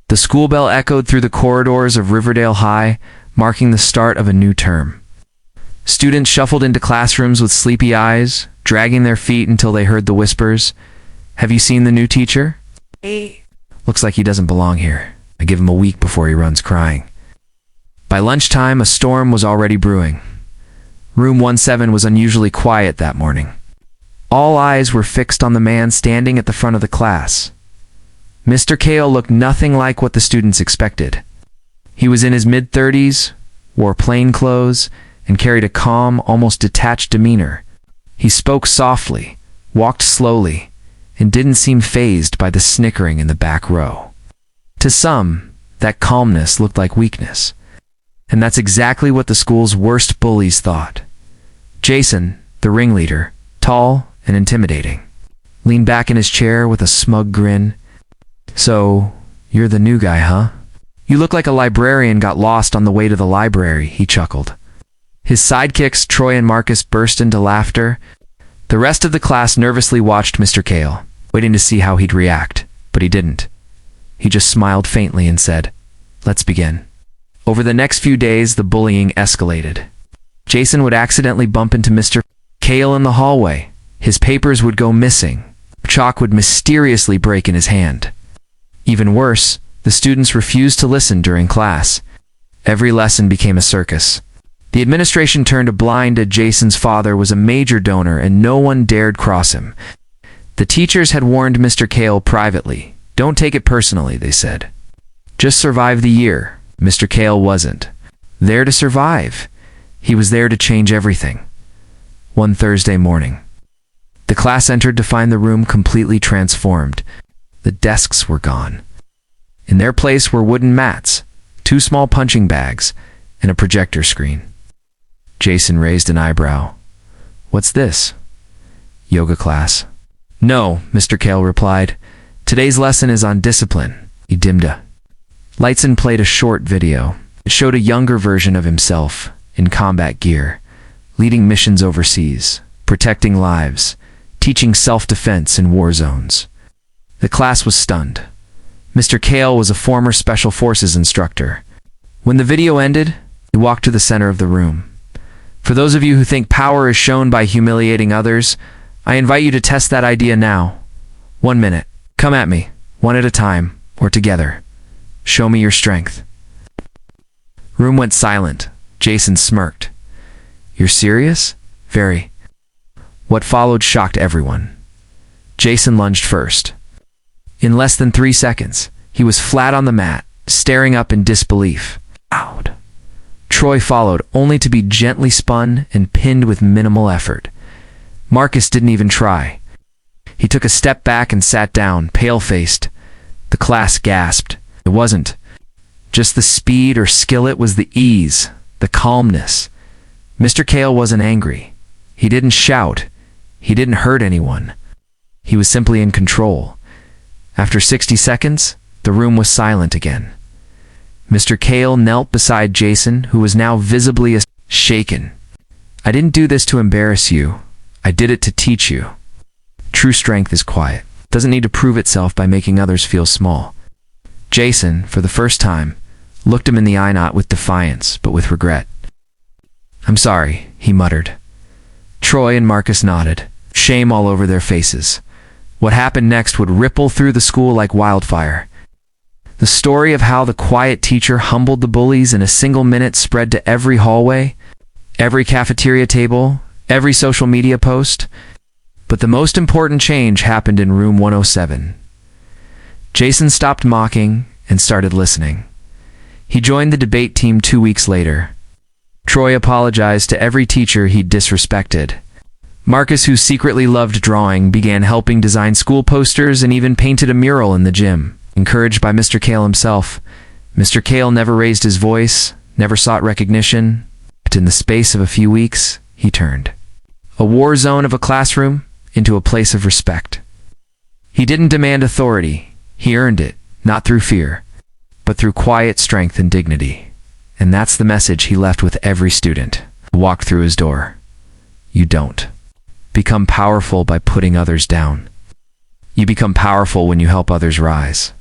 The school bell echoed through the corridors of Riverdale High, marking the start of a new term. Students shuffled into classrooms with sleepy eyes, dragging their feet until they heard the whispers. "Have you seen the new teacher? Looks like he doesn't belong here. I give him a week before he runs crying." By lunchtime, a storm was already brewing. Room 17 was unusually quiet that morning. All eyes were fixed on the man standing at the front of the class. Mr. Kale looked nothing like what the students expected. He was in his mid-30s, wore plain clothes, and carried a calm, almost detached demeanor. He spoke softly, walked slowly, and didn't seem fazed by the snickering in the back row. To some, that calmness looked like weakness. And that's exactly what the school's worst bullies thought. Jason, the ringleader, tall and intimidating, leaned back in his chair with a smug grin. "So, you're the new guy, huh? You look like a librarian got lost on the way to the library," he chuckled. His sidekicks, Troy and Marcus, burst into laughter. The rest of the class nervously watched Mr. Kale, waiting to see how he'd react, but he didn't. He just smiled faintly and said, "Let's begin." Over the next few days, the bullying escalated. Jason would accidentally bump into Mr. Kale in the hallway. His papers would go missing. Chalk would mysteriously break in his hand. Even worse, the students refused to listen during class. Every lesson became a circus. The administration turned a blind eye. Jason's father was a major donor and no one dared cross him. The teachers had warned Mr. Kale privately. "Don't take it personally," they said. "Just survive the year." Mr. Kale wasn't there to survive. He was there to change everything. One Thursday morning, the class entered to find the room completely transformed. The desks were gone. In their place were wooden mats, 2 small punching bags, and a projector screen. Jason raised an eyebrow. "What's this?" "Yoga class." "No," Mr. Kale replied. "Today's lesson is on discipline." He dimmed a lights and played a short video. It showed a younger version of himself, in combat gear, leading missions overseas, protecting lives, teaching self-defense in war zones. The class was stunned. Mr. Kale was a former Special Forces instructor. When the video ended, he walked to the center of the room. "For those of you who think power is shown by humiliating others, I invite you to test that idea now. 1 minute. Come at me, one at a time, or together. Show me your strength." Room went silent. Jason smirked. "You're serious?" "Very." What followed shocked everyone. Jason lunged first. In less than 3 seconds, he was flat on the mat, staring up in disbelief. Loud. Troy followed, only to be gently spun and pinned with minimal effort. Marcus didn't even try. He took a step back and sat down, pale-faced. The class gasped. It wasn't just the speed or skill, it was the ease, the calmness. Mr. Kale wasn't angry. He didn't shout. He didn't hurt anyone. He was simply in control. After 60 seconds, the room was silent again. Mr. Kale knelt beside Jason, who was now visibly shaken. "I didn't do this to embarrass you. I did it to teach you. True strength is quiet. It doesn't need to prove itself by making others feel small." Jason, for the first time, looked him in the eye, not with defiance, but with regret. "I'm sorry," he muttered. Troy and Marcus nodded, shame all over their faces. What happened next would ripple through the school like wildfire. The story of how the quiet teacher humbled the bullies in a single minute spread to every hallway, every cafeteria table, every social media post. But the most important change happened in room 107. Jason stopped mocking and started listening. He joined the debate team 2 weeks later. Troy apologized to every teacher he'd disrespected. Marcus, who secretly loved drawing, began helping design school posters and even painted a mural in the gym, encouraged by Mr. Kale himself. Mr. Kale never raised his voice, never sought recognition, but in the space of a few weeks, he turned a war zone of a classroom into a place of respect. He didn't demand authority. He earned it, not through fear, but through quiet strength and dignity. And that's the message he left with every student who walked through his door. You don't become powerful by putting others down. You become powerful when you help others rise.